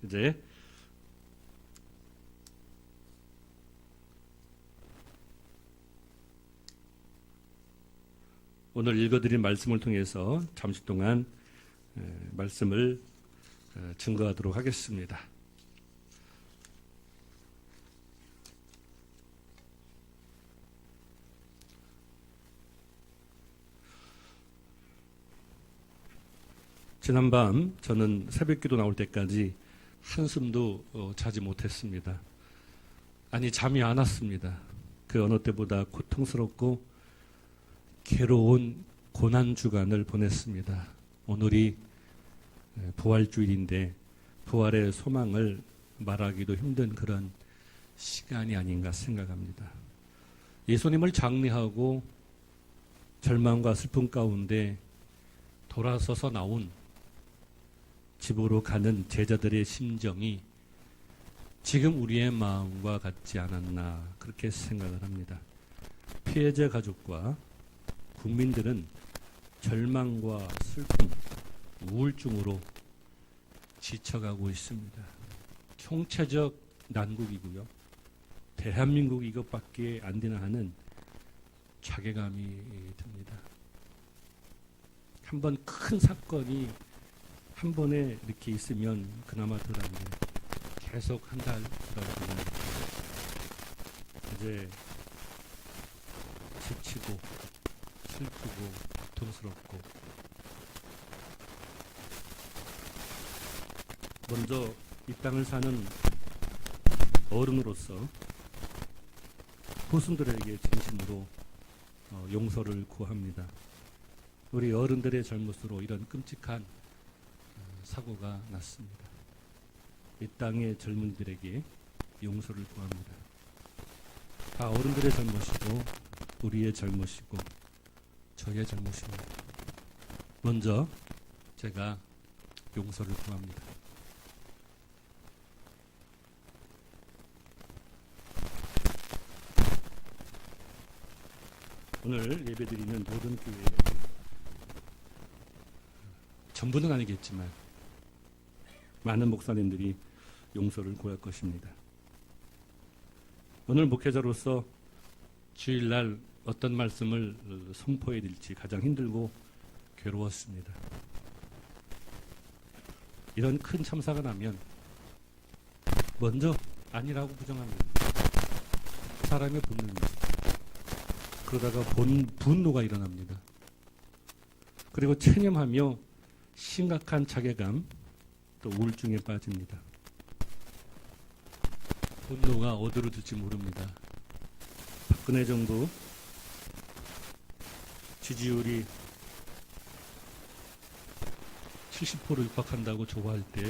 이제 오늘 읽어드린 말씀을 통해서 잠시 동안 말씀을 증거하도록 하겠습니다. 지난밤 저는 새벽기도 나올 때까지 한숨도 자지 못했습니다. 아니, 잠이 안 왔습니다. 그 어느 때보다 고통스럽고 괴로운 고난주간을 보냈습니다. 오늘이 부활주일인데 부활의 소망을 말하기도 힘든 그런 시간이 아닌가 생각합니다. 예수님을 장례하고 절망과 슬픔 가운데 돌아서서 나온 집으로 가는 제자들의 심정이 지금 우리의 마음과 같지 않았나 그렇게 생각을 합니다. 피해자 가족과 국민들은 절망과 슬픔, 우울증으로 지쳐가고 있습니다. 총체적 난국이고요. 대한민국 이것밖에 안 되나 하는 자괴감이 듭니다. 한번 큰 사건이 한 번에 이렇게 있으면 그나마 덜한데 계속 한 달 지나면 이제 지치고 슬프고 고통스럽고 먼저 이 땅을 사는 어른으로서 후손들에게 진심으로 용서를 구합니다. 우리 어른들의 잘못으로 이런 끔찍한 사고가 났습니다. 이 땅의 젊은이들에게 용서를 구합니다. 다 어른들의 잘못이고 우리의 잘못이고 저의 잘못입니다. 먼저 제가 용서를 구합니다. 오늘 예배드리는 모든 교회 전부는 아니겠지만 많은 목사님들이 용서를 구할 것입니다. 오늘 목회자로서 주일날 어떤 말씀을 선포해야 될지 가장 힘들고 괴로웠습니다. 이런 큰 참사가 나면 먼저 아니라고 부정합니다. 사람의 본능입니다. 그러다가 분노가 일어납니다. 그리고 체념하며 심각한 자괴감 또 우울증에 빠집니다. 분노가 어디로 들지 모릅니다. 박근혜 정부 지지율이 70%를 육박한다고 조바할 때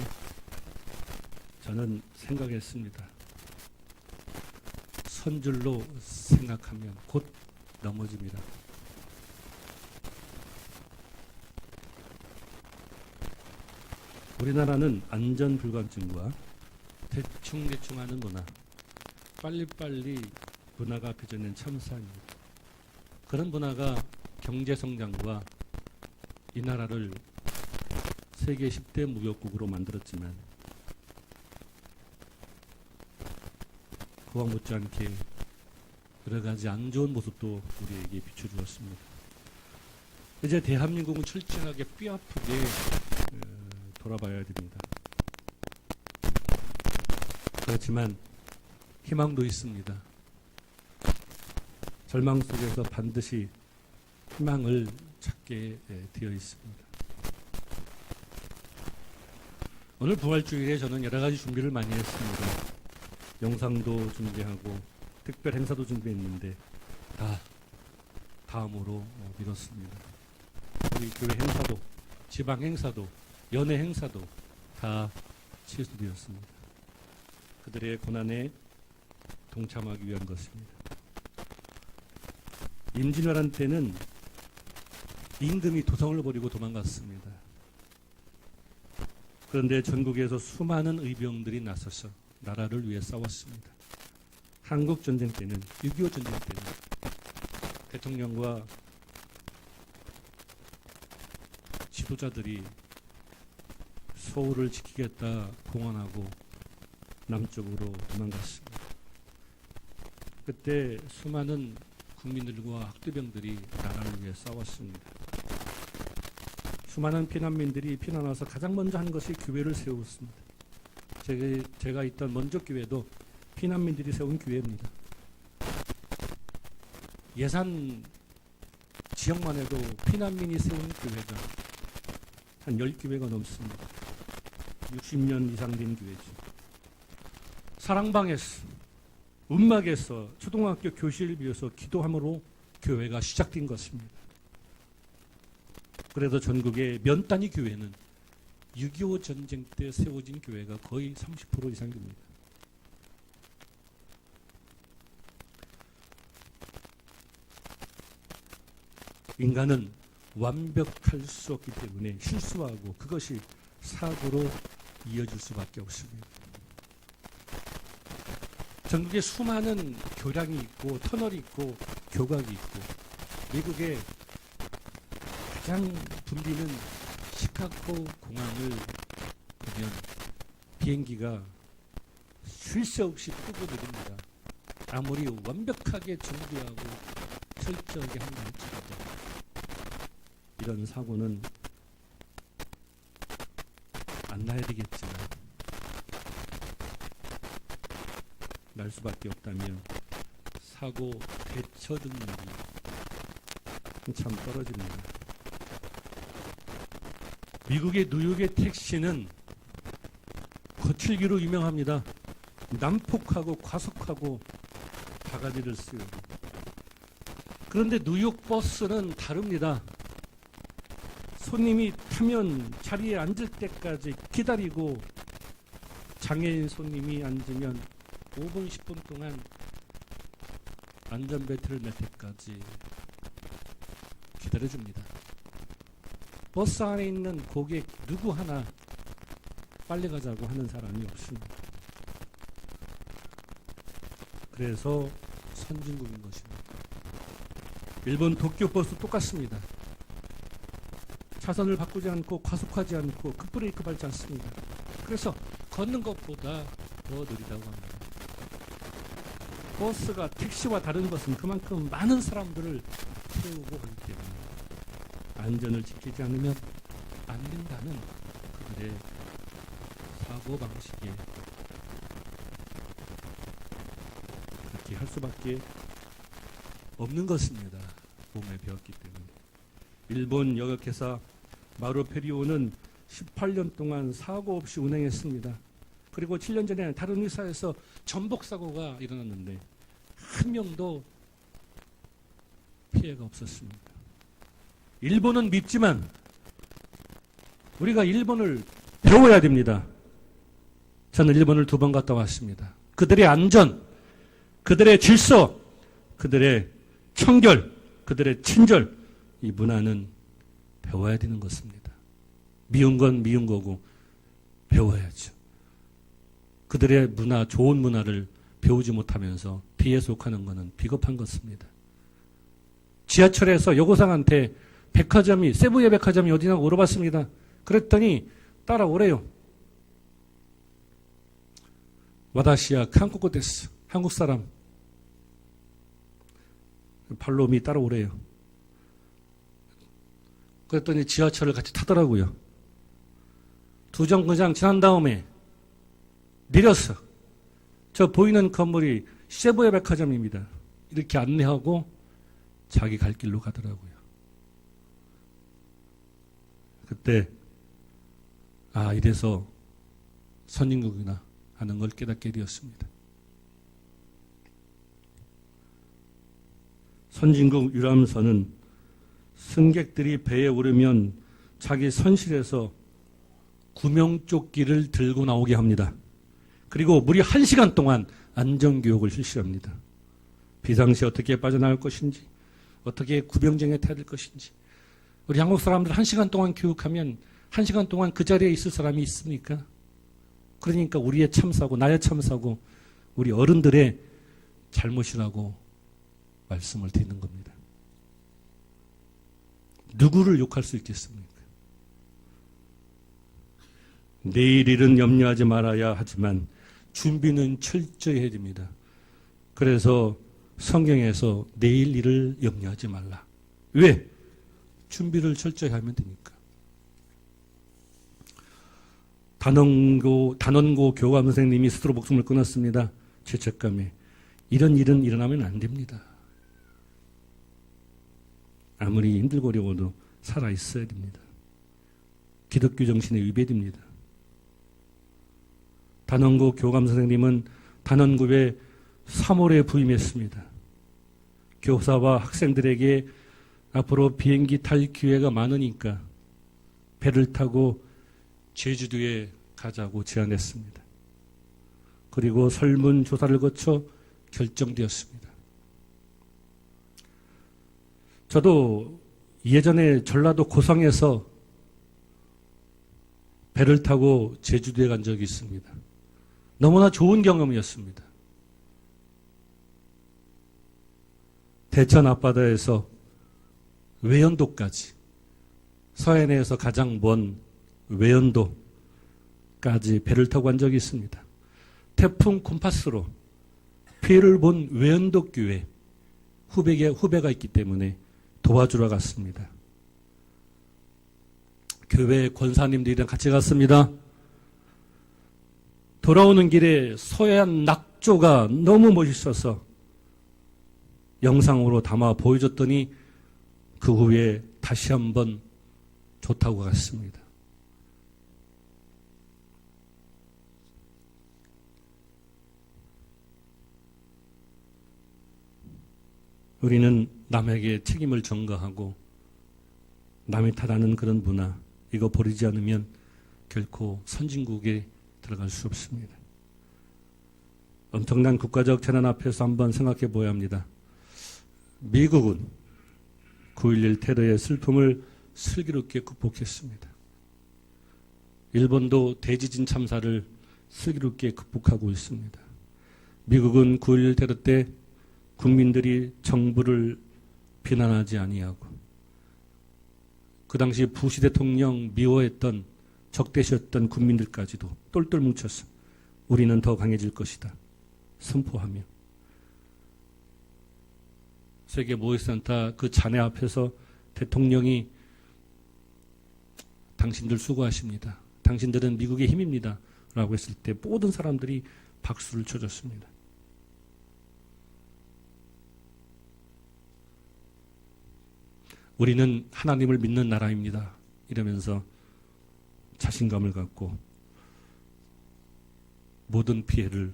저는 생각했습니다. 선줄로 생각하면 곧 넘어집니다. 우리나라는 안전불감증과 대충대충 하는 문화, 빨리빨리 문화가 빚어낸 참사입니다. 그런 문화가 경제성장과 이 나라를 세계 10대 무역국으로 만들었지만 그와 못지않게 여러 가지 안 좋은 모습도 우리에게 비춰주었습니다. 이제 대한민국은 철저하게 뼈아프게 돌아봐야 됩니다. 그렇지만 희망도 있습니다. 절망 속에서 반드시 희망을 찾게 되어 있습니다. 오늘 부활주일에 저는 여러 가지 준비를 많이 했습니다. 영상도 준비하고 특별 행사도 준비했는데 다 다음으로 미뤘습니다. 우리 교회 행사도, 지방 행사도, 연회 행사도 다 취소되었습니다. 그들의 고난에 동참하기 위한 것입니다. 임진왜란 때는 임금이 도성을 버리고 도망갔습니다. 그런데 전국에서 수많은 의병들이 나서서 나라를 위해 싸웠습니다. 한국전쟁 때는, 6.25 전쟁 때는 대통령과 지도자들이 서울을 지키겠다 공언하고 남쪽으로 도망갔습니다. 그때 수많은 국민들과 학도병들이 나라를 위해 싸웠습니다. 수많은 피난민들이 피난 와서 가장 먼저 한 것이 교회를 세웠습니다. 제가 있던 먼저교회도 피난민들이 세운 교회입니다. 예산 지역만 해도 피난민이 세운 교회가 한 10교회가 넘습니다. 60년 이상 된 교회죠. 사랑방에서, 움막에서 초등학교 교실을 비워서 기도함으로 교회가 시작된 것입니다. 그래도 전국의 면 단위 교회는 6.25 전쟁 때 세워진 교회가 거의 30% 이상 됩니다. 인간은 완벽할 수 없기 때문에 실수하고 그것이 사고로 이어질 수밖에 없습니다. 전국에 수많은 교량이 있고 터널이 있고 교각이 있고 미국의 가장 붐비는 시카고 공항을 보면 비행기가 쉴 새 없이 끄고 내립니다. 아무리 완벽하게 정비하고 철저하게 한다 할지라도 이런 사고는 안 나야 되겠지만 날 수밖에 없다면 사고 대처 능력이 한참 떨어집니다. 미국의 뉴욕의 택시는 거칠기로 유명합니다. 난폭하고 과속하고 바가지를 쓰고. 그런데 뉴욕 버스는 다릅니다. 손님이 타면 자리에 앉을 때까지 기다리고 장애인 손님이 앉으면 5분, 10분 동안 안전벨트를 맬 때까지 기다려줍니다. 버스 안에 있는 고객 누구 하나 빨리 가자고 하는 사람이 없습니다. 그래서 선진국인 것입니다. 일본 도쿄 버스 똑같습니다. 차선을 바꾸지 않고 과속하지 않고 급브레이크 밟지 않습니다. 그래서 걷는 것보다 더 느리다고 합니다. 버스가 택시와 다른 것은 그만큼 많은 사람들을 태우고 하기 때문에 안전을 지키지 않으면 안 된다는 그들의 사고방식에 그렇게 할 수밖에 없는 것입니다. 몸에 배웠기 때문에. 일본 여객회사 마루페리오는 18년 동안 사고 없이 운행했습니다. 그리고 7년 전에 다른 회사에서 전복 사고가 일어났는데 한 명도 피해가 없었습니다. 일본은 밉지만 우리가 일본을 배워야 됩니다. 저는 일본을 2번 갔다 왔습니다. 그들의 안전, 그들의 질서, 그들의 청결, 그들의 친절, 이 문화는 배워야 되는 것입니다. 미운 건 미운 거고 배워야죠. 그들의 문화, 좋은 문화를 배우지 못하면서 비에 속하는 것은 비겁한 것입니다. 지하철에서 여고생한테 세부의 백화점이 어디냐고 물어봤습니다. 그랬더니 따라오래요. 와다시야 한국어 데스. 한국 사람. 발롬이 따라오래요. 그랬더니 지하철을 같이 타더라고요. 2정거장 지난 다음에 내렸어. 저 보이는 건물이 세부의 백화점입니다. 이렇게 안내하고 자기 갈 길로 가더라고요. 그때 이래서 선진국이나 하는 걸 깨닫게 되었습니다. 선진국 유람선은 승객들이 배에 오르면 자기 선실에서 구명조끼를 들고 나오게 합니다. 그리고 무려 1시간 동안 안전교육을 실시합니다. 비상시에 어떻게 빠져나갈 것인지, 어떻게 구병정에 타야 될 것인지. 우리 한국 사람들 1시간 동안 교육하면 1시간 동안 그 자리에 있을 사람이 있습니까? 그러니까 우리의 참사고 나의 참사고 우리 어른들의 잘못이라고 말씀을 드리는 겁니다. 누구를 욕할 수 있겠습니까? 내일 일은 염려하지 말아야 하지만 준비는 철저히 해야 됩니다. 그래서 성경에서 내일 일을 염려하지 말라. 왜? 준비를 철저히 하면 되니까. 단원고 교감 선생님이 스스로 목숨을 끊었습니다. 죄책감에. 이런 일은 일어나면 안 됩니다. 아무리 힘들고 어려워도 살아있어야 됩니다. 기독교 정신에 위배됩니다. 단원고 교감 선생님은 단원고에 3월에 부임했습니다. 교사와 학생들에게 앞으로 비행기 탈 기회가 많으니까 배를 타고 제주도에 가자고 제안했습니다. 그리고 설문조사를 거쳐 결정되었습니다. 저도 예전에 전라도 고성에서 배를 타고 제주도에 간 적이 있습니다. 너무나 좋은 경험이었습니다. 대천 앞바다에서 외연도까지, 서해안에서 가장 먼 외연도까지 배를 타고 간 적이 있습니다. 태풍 콤파스로 피해를 본 외연도 교회 후배가 있기 때문에 도와주러 갔습니다. 교회 권사님들이랑 같이 갔습니다. 돌아오는 길에 서해안 낙조가 너무 멋있어서 영상으로 담아 보여줬더니 그 후에 다시 한번 좋다고 갔습니다. 우리는 남에게 책임을 전가하고 남의 탓하는 그런 문화, 이거 버리지 않으면 결코 선진국에 들어갈 수 없습니다. 엄청난 국가적 재난 앞에서 한번 생각해 보아야 합니다. 미국은 9.11 테러의 슬픔을 슬기롭게 극복했습니다. 일본도 대지진 참사를 슬기롭게 극복하고 있습니다. 미국은 9.11 테러 때 국민들이 정부를 비난하지 아니하고 그 당시 부시 대통령 미워했던 적대시였던 국민들까지도 똘똘 뭉쳐서 우리는 더 강해질 것이다 선포하며 세계 모의센터 그 잔해 앞에서 대통령이 당신들 수고하십니다. 당신들은 미국의 힘입니다. 라고 했을 때 모든 사람들이 박수를 쳐줬습니다. 우리는 하나님을 믿는 나라입니다. 이러면서 자신감을 갖고 모든 피해를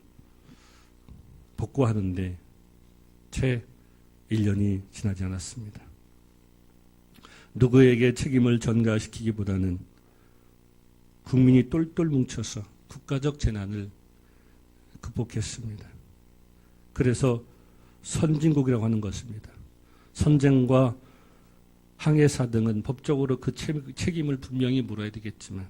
복구하는데 채 1년이 지나지 않았습니다. 누구에게 책임을 전가시키기보다는 국민이 똘똘 뭉쳐서 국가적 재난을 극복했습니다. 그래서 선진국이라고 하는 것입니다. 선쟁과 항해사 등은 법적으로 그 책임을 분명히 물어야 되겠지만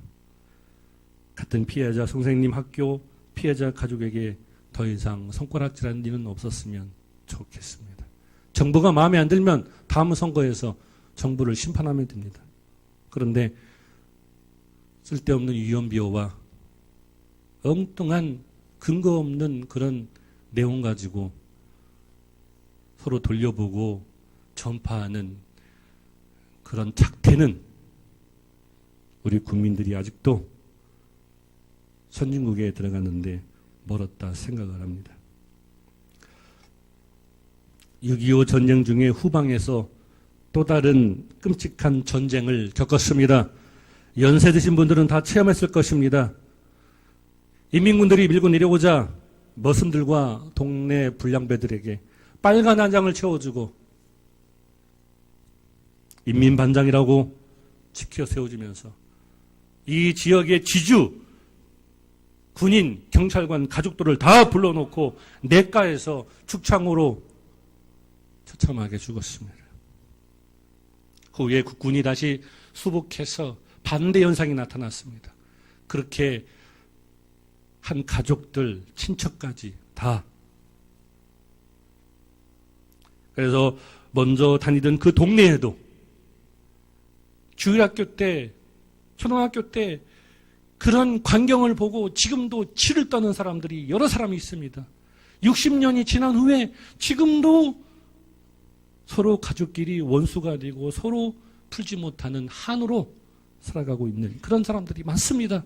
같은 피해자 선생님 학교 피해자 가족에게 더 이상 손가락질하는 일은 없었으면 좋겠습니다. 정부가 마음에 안 들면 다음 선거에서 정부를 심판하면 됩니다. 그런데 쓸데없는 위헌비호와 엉뚱한 근거 없는 그런 내용 가지고 서로 돌려보고 전파하는 그런 착태는 우리 국민들이 아직도 선진국에 들어가는데 멀었다 생각을 합니다. 6.25 전쟁 중에 후방에서 또 다른 끔찍한 전쟁을 겪었습니다. 연세 드신 분들은 다 체험했을 것입니다. 인민군들이 밀고 내려오자 머슴들과 동네 불량배들에게 빨간 한 장을 채워주고 인민반장이라고 지켜 세워주면서 이 지역의 지주, 군인, 경찰관, 가족들을 다 불러놓고 냇가에서 축창으로 처참하게 죽었습니다. 후에 국군이 다시 수복해서 반대 현상이 나타났습니다. 그렇게 한 가족들, 친척까지 다. 그래서 먼저 다니던 그 동네에도 주일학교 때, 초등학교 때 그런 광경을 보고 지금도 치를 떠는 사람들이 여러 사람이 있습니다. 60년이 지난 후에 지금도 서로 가족끼리 원수가 되고 서로 풀지 못하는 한으로 살아가고 있는 그런 사람들이 많습니다.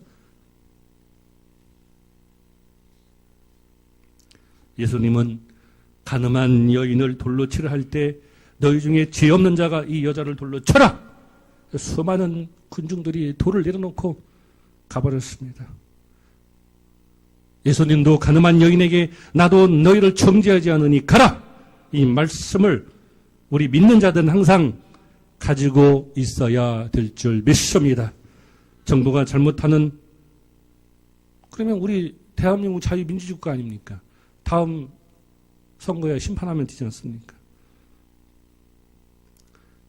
예수님은 가늠한 여인을 돌로 치려 할 때 너희 중에 죄 없는 자가 이 여자를 돌로 쳐라! 수많은 군중들이 돌을 내려놓고 가버렸습니다. 예수님도 가늠한 여인에게 나도 너희를 정죄하지 않으니 가라! 이 말씀을 우리 믿는 자들은 항상 가지고 있어야 될 줄 믿습니다. 정부가 잘못하는, 그러면 우리 대한민국 자유민주주의국가 아닙니까? 다음 선거에 심판하면 되지 않습니까?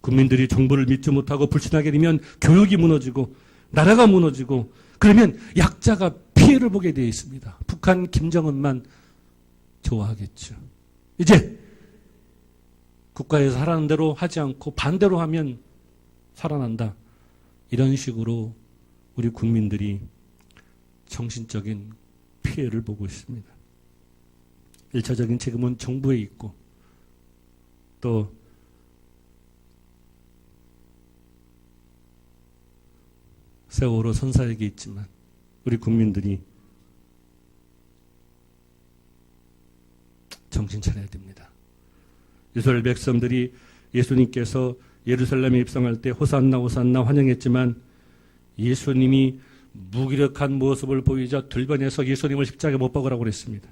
국민들이 정부를 믿지 못하고 불신하게 되면 교육이 무너지고 나라가 무너지고 그러면 약자가 피해를 보게 되어 있습니다. 북한 김정은만 좋아하겠죠. 이제 국가에서 하라는 대로 하지 않고 반대로 하면 살아난다. 이런 식으로 우리 국민들이 정신적인 피해를 보고 있습니다. 1차적인 책임은 정부에 있고 또 세월호 선사에게 있지만 우리 국민들이 정신 차려야 됩니다. 이스라엘 백성들이 예수님께서 예루살렘에 입성할 때 호산나 호산나 환영했지만 예수님이 무기력한 모습을 보이자 들변해서 예수님을 십자가에 못 박으라고 그랬습니다.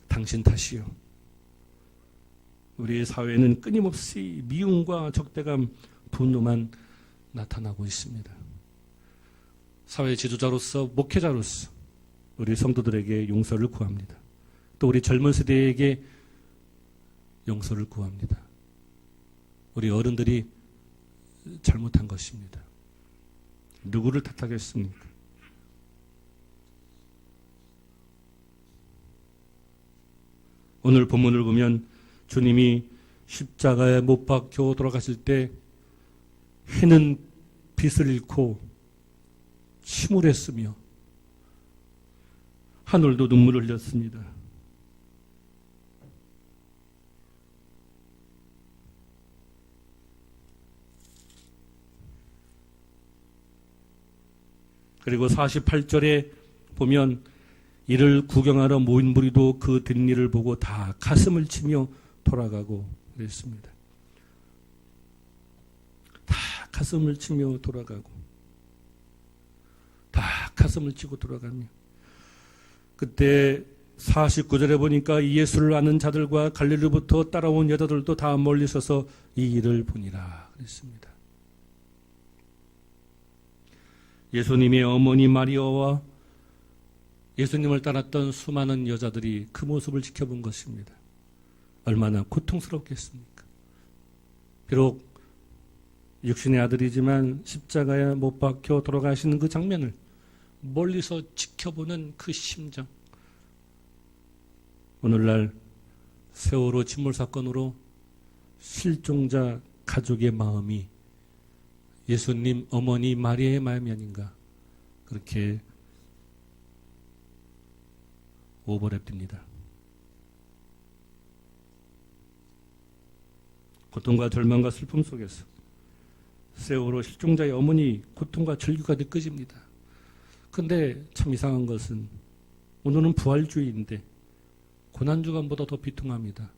당신 탓이요. 우리 사회는 끊임없이 미움과 적대감, 분노만 나타나고 있습니다. 사회 지도자로서, 목회자로서 우리 성도들에게 용서를 구합니다. 또 우리 젊은 세대에게 용서를 구합니다. 우리 어른들이 잘못한 것입니다. 누구를 탓하겠습니까? 오늘 본문을 보면 주님이 십자가에 못 박혀 돌아가실 때 해는 빛을 잃고 침울했으며 하늘도 눈물을 흘렸습니다. 그리고 48절에 보면 이를 구경하러 모인 무리도 그 된 일을 보고 다 가슴을 치며 돌아가고 그랬습니다. 다 가슴을 치며 돌아가고 다 가슴을 치고 돌아가며 그때 49절에 보니까 예수를 아는 자들과 갈릴리부터 따라온 여자들도 다 멀리 서서 이 일을 보니라 그랬습니다. 예수님의 어머니 마리아와 예수님을 따랐던 수많은 여자들이 그 모습을 지켜본 것입니다. 얼마나 고통스럽겠습니까? 비록 육신의 아들이지만 십자가에 못 박혀 돌아가시는 그 장면을 멀리서 지켜보는 그 심정. 오늘날 세월호 침몰 사건으로 실종자 가족의 마음이 예수님 어머니 마리아의 마음이 아닌가 그렇게 오버랩됩니다. 고통과 절망과 슬픔 속에서 세월호 실종자의 어머니 고통과 절규가 느껴집니다. 그런데 참 이상한 것은 오늘은 부활주의인데 고난주간보다 더 비통합니다.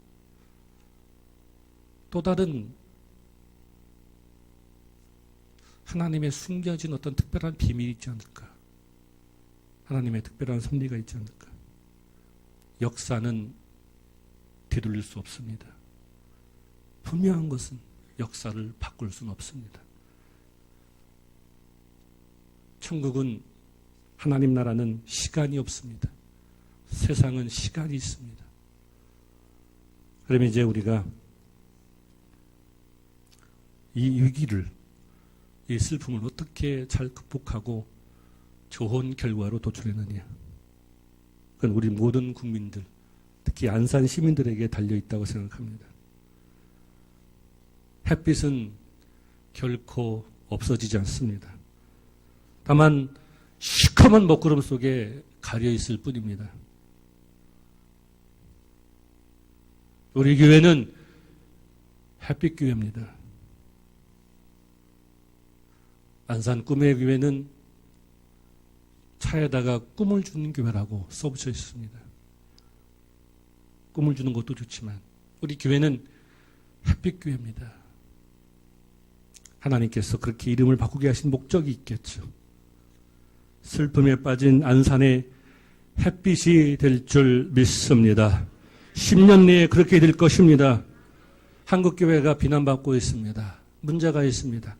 또 다른 하나님의 숨겨진 어떤 특별한 비밀이 있지 않을까? 하나님의 특별한 섭리가 있지 않을까? 역사는 되돌릴 수 없습니다. 분명한 것은 역사를 바꿀 수는 없습니다. 천국은 하나님 나라는 시간이 없습니다. 세상은 시간이 있습니다. 그러면 이제 우리가 이 위기를 이 슬픔을 어떻게 잘 극복하고 좋은 결과로 도출했느냐. 그건 우리 모든 국민들, 특히 안산 시민들에게 달려있다고 생각합니다. 햇빛은 결코 없어지지 않습니다. 다만 시커먼 먹구름 속에 가려 있을 뿐입니다. 우리 교회는 햇빛교회입니다. 안산 꿈의 교회는 차에다가 꿈을 주는 교회라고 써붙여 있습니다. 꿈을 주는 것도 좋지만 우리 교회는 햇빛교회입니다. 하나님께서 그렇게 이름을 바꾸게 하신 목적이 있겠죠. 슬픔에 빠진 안산의 햇빛이 될 줄 믿습니다. 10년 내에 그렇게 될 것입니다. 한국교회가 비난받고 있습니다. 문제가 있습니다.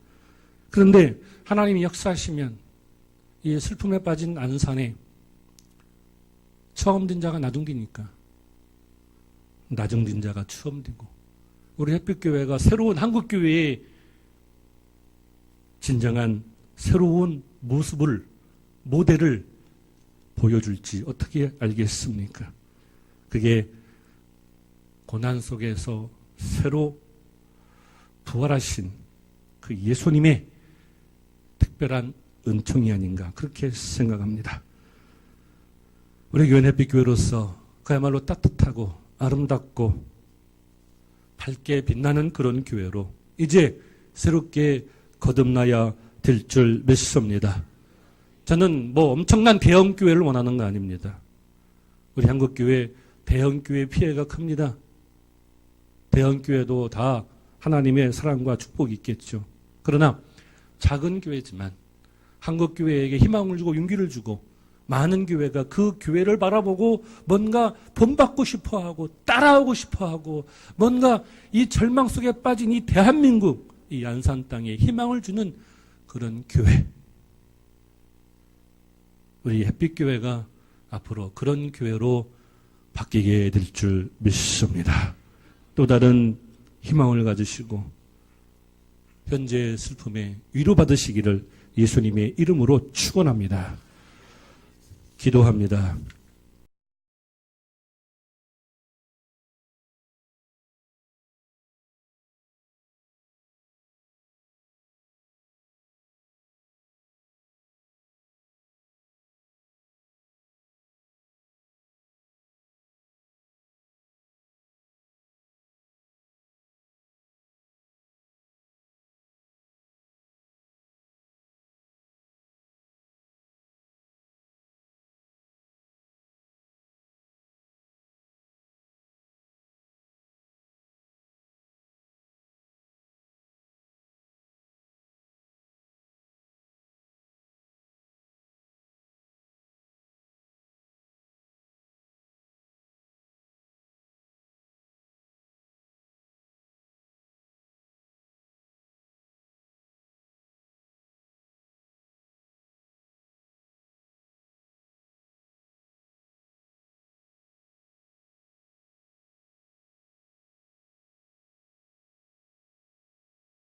그런데 하나님이 역사하시면 이 슬픔에 빠진 안산에 처음 든 자가 나중디니까 나중든 자가 처음 되고 우리 햇빛교회가 새로운 한국교회의 진정한 새로운 모습을 모델을 보여줄지 어떻게 알겠습니까? 그게 고난 속에서 새로 부활하신 그 예수님의 특별한 은총이 아닌가 그렇게 생각합니다. 우리 교회 햇빛교회로서 그야말로 따뜻하고 아름답고 밝게 빛나는 그런 교회로 이제 새롭게 거듭나야 될 줄 믿습니다. 저는 뭐 엄청난 대형교회를 원하는 거 아닙니다. 우리 한국교회 대형교회 피해가 큽니다. 대형교회도 다 하나님의 사랑과 축복이 있겠죠. 그러나 작은 교회지만 한국교회에게 희망을 주고 용기를 주고 많은 교회가 그 교회를 바라보고 뭔가 본받고 싶어하고 따라오고 싶어하고 뭔가 이 절망 속에 빠진 이 대한민국 이 안산 땅에 희망을 주는 그런 교회. 우리 햇빛교회가 앞으로 그런 교회로 바뀌게 될 줄 믿습니다. 또 다른 희망을 가지시고 현재의 슬픔에 위로받으시기를 예수님의 이름으로 축원합니다. 기도합니다.